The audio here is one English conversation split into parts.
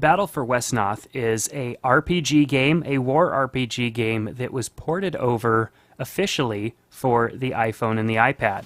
Battle for Wesnoth is a RPG game, a war RPG game that was ported over officially for the iPhone and the iPad.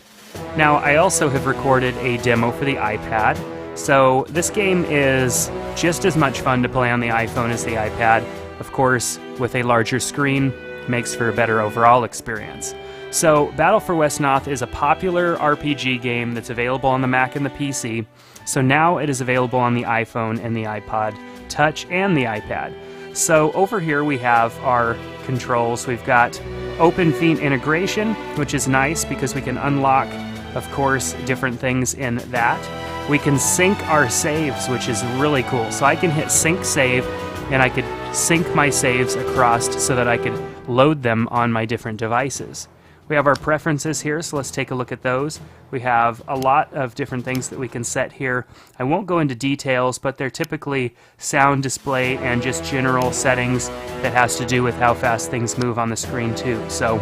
Now, I also have recorded a demo for the iPad, so this game is just as much fun to play on the iPhone as the iPad. Of course, with a larger screen, makes for a better overall experience. So, Battle for Wesnoth is a popular RPG game that's available on the Mac and the PC, so now it is available on the iPhone and the iPod Touch and the iPad. So over here we have our controls. We've got open feet integration, which is nice because we can unlock, of course, different things in that. We can sync our saves, which is really cool. So I can hit sync save, and I could sync my saves across so that I could load them on my different devices. We have our preferences here, so let's take a look at those. We have a lot of different things that we can set here. I won't go into details, but they're typically sound display and just general settings that has to do with how fast things move on the screen too. So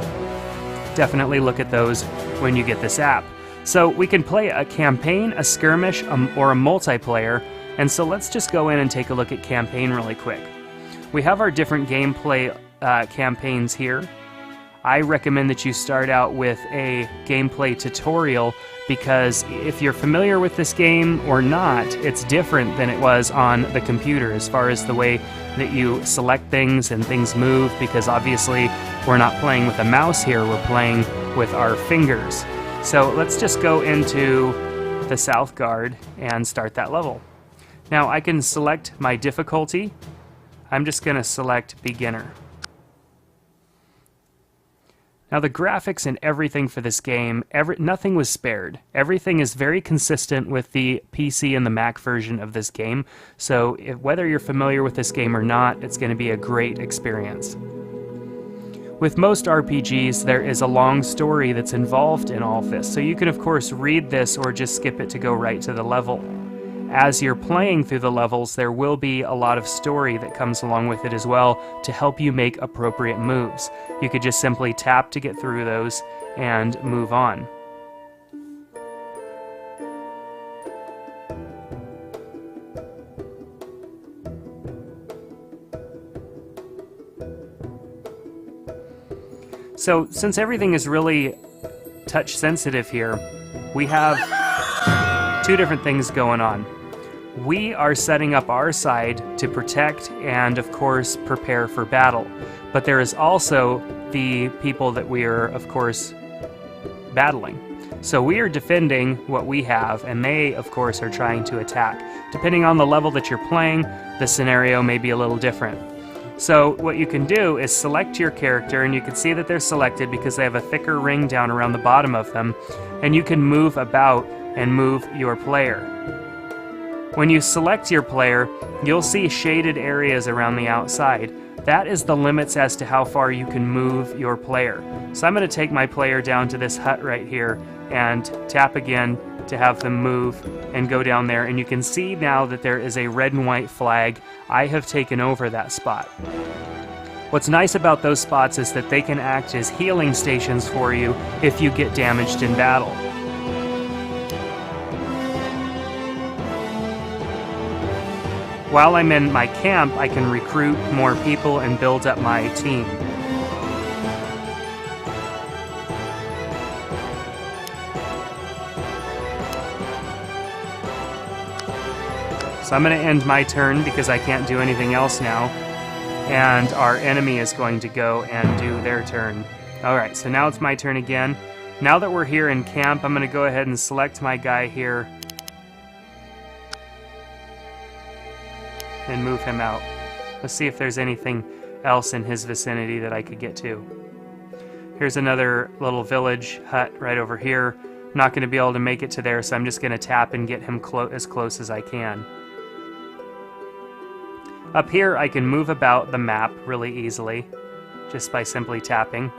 definitely look at those when you get this app. So we can play a campaign, a skirmish, or a multiplayer. And so let's just go in and take a look at campaign really quick. We have our different gameplay campaigns here. I recommend that you start out with a gameplay tutorial because if you're familiar with this game or not, it's different than it was on the computer as far as the way that you select things and things move, because obviously we're not playing with a mouse here, we're playing with our fingers. So let's just go into the South Guard and start that level. Now I can select my difficulty. I'm just going to select beginner. Now the graphics and everything for this game, nothing was spared. Everything is very consistent with the PC and the Mac version of this game, so whether you're familiar with this game or not, it's going to be a great experience. With most RPGs, there is a long story that's involved in all of this, so you can of course read this or just skip it to go right to the level. As you're playing through the levels, there will be a lot of story that comes along with it as well to help you make appropriate moves. You could just simply tap to get through those and move on. So, since everything is really touch sensitive here, we have two different things going on. We are setting up our side to protect and, of course, prepare for battle. But there is also the people that we are, of course, battling. So we are defending what we have, and they, of course, are trying to attack. Depending on the level that you're playing, the scenario may be a little different. So what you can do is select your character, and you can see that they're selected because they have a thicker ring down around the bottom of them, and you can move about and move your player. When you select your player, you'll see shaded areas around the outside. That is the limits as to how far you can move your player. So I'm going to take my player down to this hut right here and tap again to have them move and go down there. And you can see now that there is a red and white flag. I have taken over that spot. What's nice about those spots is that they can act as healing stations for you if you get damaged in battle. While I'm in my camp, I can recruit more people and build up my team. So I'm going to end my turn because I can't do anything else now. And our enemy is going to go and do their turn. Alright, so now it's my turn again. Now that we're here in camp, I'm going to go ahead and select my guy here and move him out. Let's see if there's anything else in his vicinity that I could get to. Here's another little village hut right over here. I'm not going to be able to make it to there, so I'm just going to tap and get him as close as I can. Up here, I can move about the map really easily, just by simply tapping.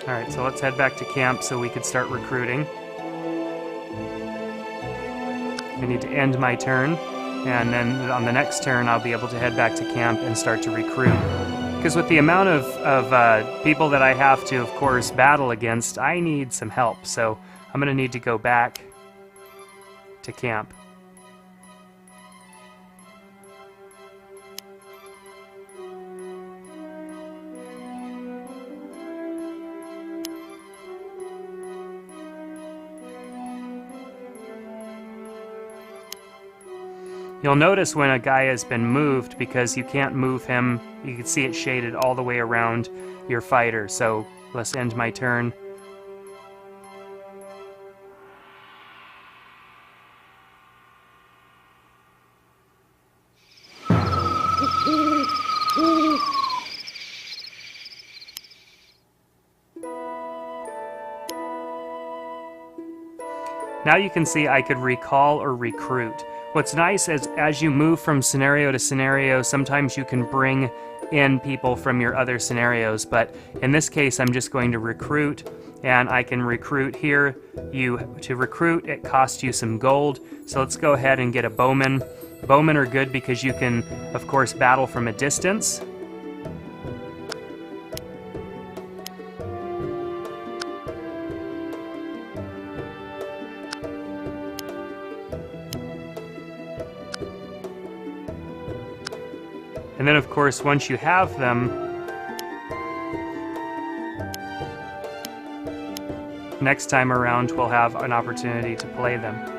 Alright, so let's head back to camp so we could start recruiting. I need to end my turn. And then on the next turn, I'll be able to head back to camp and start to recruit. Because with the amount of people that I have to, of course, battle against, I need some help. So I'm going to need to go back to camp. You'll notice when a guy has been moved, because you can't move him, you can see it shaded all the way around your fighter. So let's end my turn. Now you can see I could recall or recruit. What's nice is as you move from scenario to scenario, sometimes you can bring in people from your other scenarios, but in this case I'm just going to recruit, and I can recruit here. To recruit, it costs you some gold, so let's go ahead and get a bowman. Bowmen are good because you can, of course, battle from a distance. And then, of course, once you have them, next time around we'll have an opportunity to play them.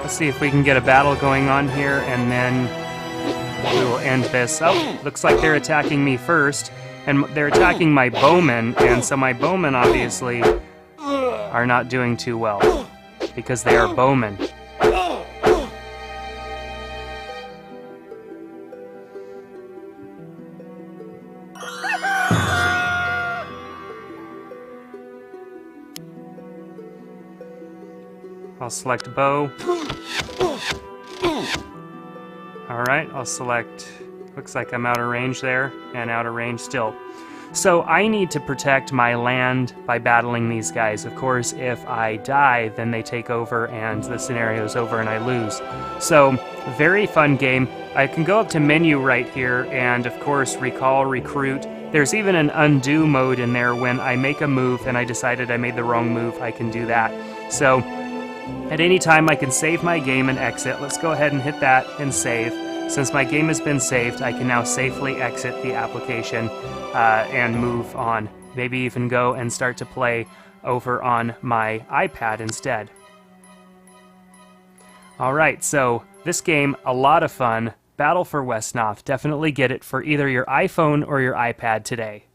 Let's see if we can get a battle going on here, and then we will end this. Oh, looks like they're attacking me first, and they're attacking my bowmen, and so my bowmen obviously are not doing too well because they are bowmen. I'll select bow. Alright, I'll select, looks like I'm out of range there, and out of range still. So I need to protect my land by battling these guys. Of course, if I die, then they take over and the scenario's over and I lose. So, very fun game. I can go up to menu right here and, of course, recall, recruit. There's even an undo mode in there. When I make a move and I decided I made the wrong move, I can do that. So, at any time I can save my game and exit. Let's go ahead and hit that and save. Since my game has been saved, I can now safely exit the application and move on. Maybe even go and start to play over on my iPad instead. Alright, so this game, a lot of fun. Battle for Wesnoth. Definitely get it for either your iPhone or your iPad today.